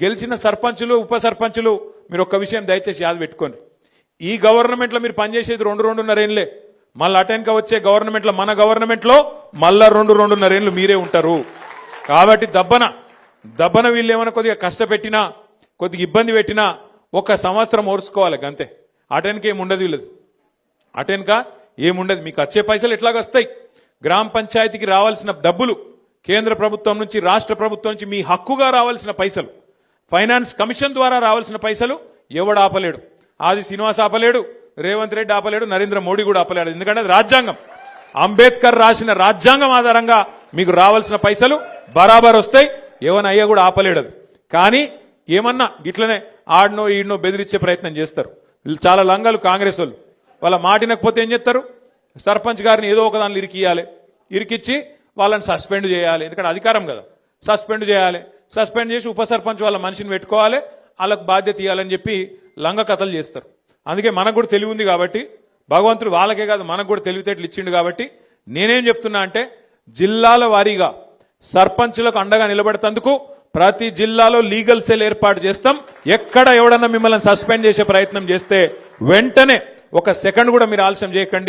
గెలిచిన సర్పంచులు ఉప సర్పంచులు మీరు ఒక్క విషయం దయచేసి యాద పెట్టుకోండి. ఈ గవర్నమెంట్లో మీరు పనిచేసేది 2-2.5 ఏళ్ళే. మళ్ళీ అటెన్క వచ్చే గవర్నమెంట్లో మన గవర్నమెంట్లో మళ్ళా 2-2.5 ఏళ్ళు మీరే ఉంటారు. కాబట్టి దబ్బన వీళ్ళు ఏమైనా కొద్దిగా కష్టపెట్టినా కొద్దిగా ఇబ్బంది పెట్టినా 1 సంవత్సరం ఓర్చుకోవాలి అంతే. అటెన్క ఏముండదు వీళ్ళది, అటెన్క ఏముండదు. మీకు వచ్చే పైసలు ఎట్లాగొస్తాయి? గ్రామ పంచాయతీకి రావాల్సిన డబ్బులు కేంద్ర ప్రభుత్వం నుంచి రాష్ట్ర ప్రభుత్వం నుంచి మీ హక్కుగా రావాల్సిన పైసలు, ఫైనాన్స్ కమిషన్ ద్వారా రావాల్సిన పైసలు ఎవడు ఆపలేడు. ఆది శ్రీనివాస్ ఆపలేడు, రేవంత్ రెడ్డి ఆపలేడు, నరేంద్ర మోడీ కూడా ఆపలేడు. ఎందుకంటే అది రాజ్యాంగం. అంబేద్కర్ రాసిన రాజ్యాంగం ఆధారంగా మీకు రావాల్సిన పైసలు బరాబర్ వస్తాయి. ఎవనయ్యా కూడా ఆపలేడు అది. కానీ ఏమన్నా గిట్లనే ఆడనో ఈడనో బెదిరించే ప్రయత్నం చేస్తారు. వీళ్ళు చాలా లంగాలు కాంగ్రెస్ వాళ్ళు. వాళ్ళ మాటినకపోతే ఏం చేస్తారు? సర్పంచ్ గారిని ఏదో ఒక దానిలో ఇరికిచ్చి వాళ్ళని సస్పెండ్ చేయాలి. ఎందుకంటే అధికారం కదా, సస్పెండ్ చేయాలి. సస్పెండ్ చేసి ఉప సర్పంచ్ వాళ్ళ మనిషిని పెట్టుకోవాలి, వాళ్ళకు బాధ్యత ఇవ్వాలని చెప్పి లంగ కథలు చేస్తారు. అందుకే మనకు కూడా తెలివి ఉంది కాబట్టి, భగవంతుడు వాళ్ళకే కాదు మనకు కూడా తెలివితేటలు ఇచ్చిండు కాబట్టి నేనేం చెప్తున్నా అంటే, జిల్లాల వారీగా సర్పంచులకు అండగా నిలబెడతందుకు ప్రతి జిల్లాలో లీగల్ సెల్ ఏర్పాటు చేస్తాం. ఎక్కడ ఎవడన్నా మిమ్మల్ని సస్పెండ్ చేసే ప్రయత్నం చేస్తే వెంటనే 1 సెకండ్ కూడా మీరు ఆలస్యం చేయకండి.